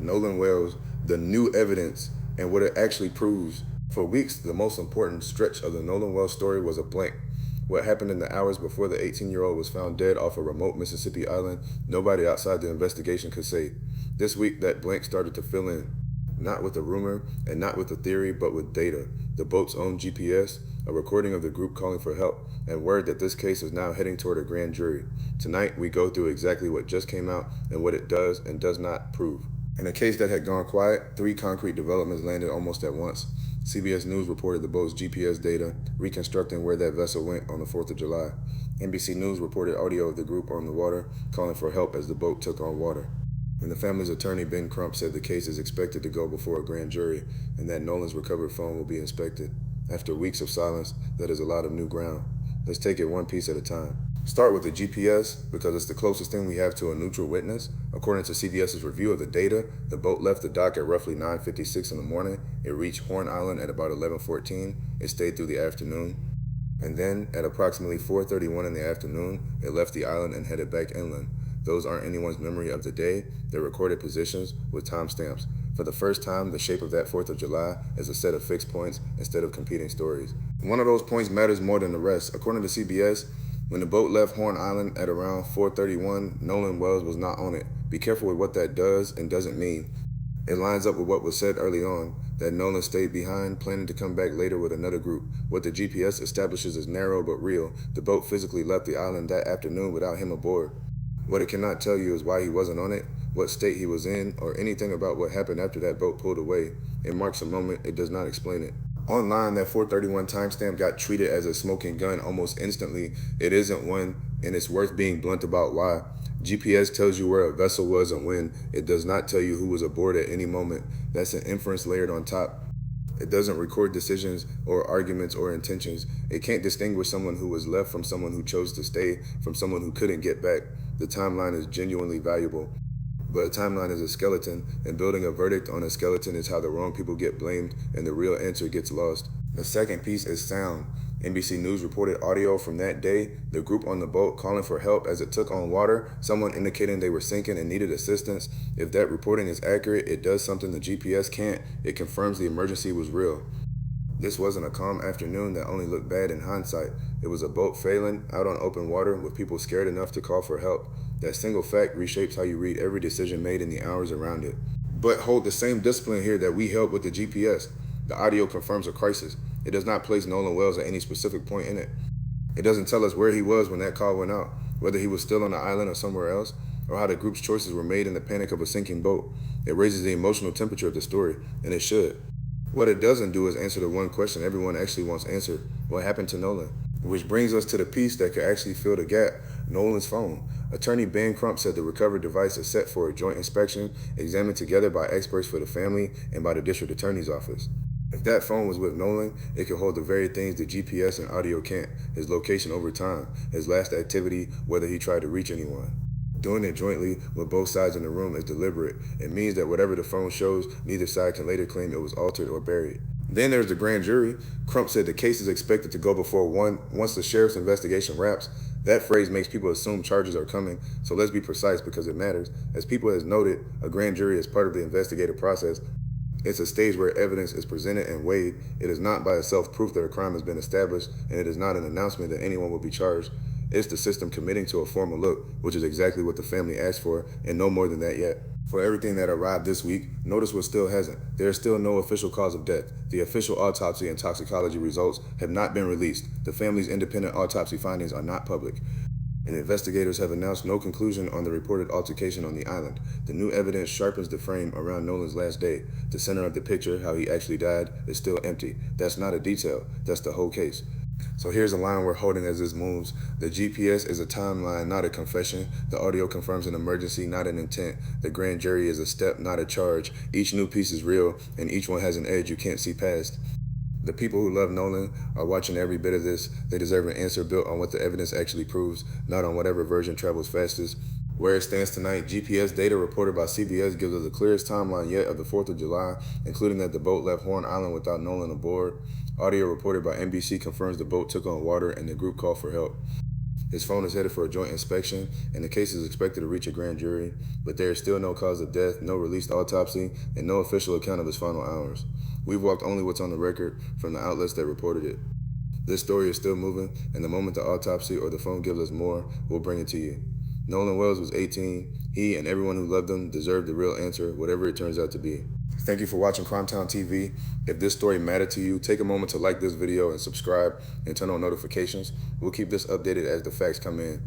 Nolan Wells, the new evidence and what it actually proves. For weeks, the most important stretch of the Nolan Wells story was a blank. What happened in the hours before the 18-year-old was found dead off a remote Mississippi island, nobody outside the investigation could say. This week, that blank started to fill in. Not with a rumor and not with a theory, but with data. The boat's own GPS, a recording of the group calling for help, and word that this case is now heading toward a grand jury. Tonight, we go through exactly what just came out and what it does and does not prove. In a case that had gone quiet, 3 concrete developments landed almost at once. CBS News reported the boat's GPS data, reconstructing where that vessel went on the 4th of July. NBC News reported audio of the group on the water, calling for help as the boat took on water. And the family's attorney, Ben Crump, said the case is expected to go before a grand jury and that Nolan's recovered phone will be inspected. After weeks of silence, that is a lot of new ground. Let's take it one piece at a time. Start with the GPS because it's the closest thing we have to a neutral witness. According to CBS's review of the data, the boat left the dock at roughly 9:56 in the morning. It reached Horn Island at about 11:14. It stayed through the afternoon. And then, at approximately 4:31 in the afternoon, it left the island and headed back inland. Those aren't anyone's memory of the day. They're recorded positions with timestamps. For the first time, the shape of that 4th of July is a set of fixed points instead of competing stories. One of those points matters more than the rest. According to CBS, when the boat left Horn Island at around 4:31, Nolan Wells was not on it. Be careful with what that does and doesn't mean. It lines up with what was said early on, that Nolan stayed behind, planning to come back later with another group. What the GPS establishes is narrow but real. The boat physically left the island that afternoon without him aboard. What it cannot tell you is why he wasn't on it, what state he was in, or anything about what happened after that boat pulled away. It marks a moment, it does not explain it. Online, that 4:31 timestamp got treated as a smoking gun almost instantly. It isn't one, and it's worth being blunt about why. GPS tells you where a vessel was and when. It does not tell you who was aboard at any moment. That's an inference layered on top. It doesn't record decisions or arguments or intentions. It can't distinguish someone who was left from someone who chose to stay from someone who couldn't get back. The timeline is genuinely valuable. But a timeline is a skeleton, and building a verdict on a skeleton is how the wrong people get blamed and the real answer gets lost. The second piece is sound. NBC News reported audio from that day, the group on the boat calling for help as it took on water, someone indicating they were sinking and needed assistance. If that reporting is accurate, it does something the GPS can't. It confirms the emergency was real. This wasn't a calm afternoon that only looked bad in hindsight. It was a boat failing, out on open water, with people scared enough to call for help. That single fact reshapes how you read every decision made in the hours around it. But hold the same discipline here that we held with the GPS. The audio confirms a crisis. It does not place Nolan Wells at any specific point in it. It doesn't tell us where he was when that call went out, whether he was still on the island or somewhere else, or how the group's choices were made in the panic of a sinking boat. It raises the emotional temperature of the story, and it should. What it doesn't do is answer the one question everyone actually wants answered. What happened to Nolan? Which brings us to the piece that could actually fill the gap, Nolan's phone. Attorney Ben Crump said the recovered device is set for a joint inspection, examined together by experts for the family and by the district attorney's office. If that phone was with Nolan, it could hold the very things the GPS and audio can't: his location over time, his last activity, whether he tried to reach anyone. Doing it jointly with both sides in the room is deliberate. It means that whatever the phone shows, neither side can later claim it was altered or buried. Then there's the grand jury. Crump said the case is expected to go before one once the sheriff's investigation wraps. That phrase makes people assume charges are coming, so let's be precise because it matters. As people has noted, a grand jury is part of the investigative process. It's a stage where evidence is presented and weighed. It is not by itself proof that a crime has been established, and it is not an announcement that anyone will be charged. It's the system committing to a formal look, which is exactly what the family asked for, and no more than that yet. For everything that arrived this week, notice what still hasn't. There is still no official cause of death. The official autopsy and toxicology results have not been released. The family's independent autopsy findings are not public. And investigators have announced no conclusion on the reported altercation on the island. The new evidence sharpens the frame around Nolan's last day. The center of the picture, how he actually died, is still empty. That's not a detail. That's the whole case. So here's a line we're holding as this moves. The GPS is a timeline, not a confession. The audio confirms an emergency, not an intent. The grand jury is a step, not a charge. Each new piece is real, and each one has an edge you can't see past. The people who love Nolan are watching every bit of this. They deserve an answer built on what the evidence actually proves, not on whatever version travels fastest. Where it stands tonight, GPS data reported by CBS gives us the clearest timeline yet of the 4th of July, including that the boat left Horn Island without Nolan aboard. Audio reported by NBC confirms the boat took on water and the group called for help. His phone is headed for a joint inspection, and the case is expected to reach a grand jury, but there is still no cause of death, no released autopsy, and no official account of his final hours. We've walked only what's on the record from the outlets that reported it. This story is still moving, and the moment the autopsy or the phone gives us more, we'll bring it to you. Nolan Wells was 18. He and everyone who loved him deserved the real answer, whatever it turns out to be. Thank you for watching Crimetown TV. If this story mattered to you, take a moment to like this video and subscribe and turn on notifications. We'll keep this updated as the facts come in.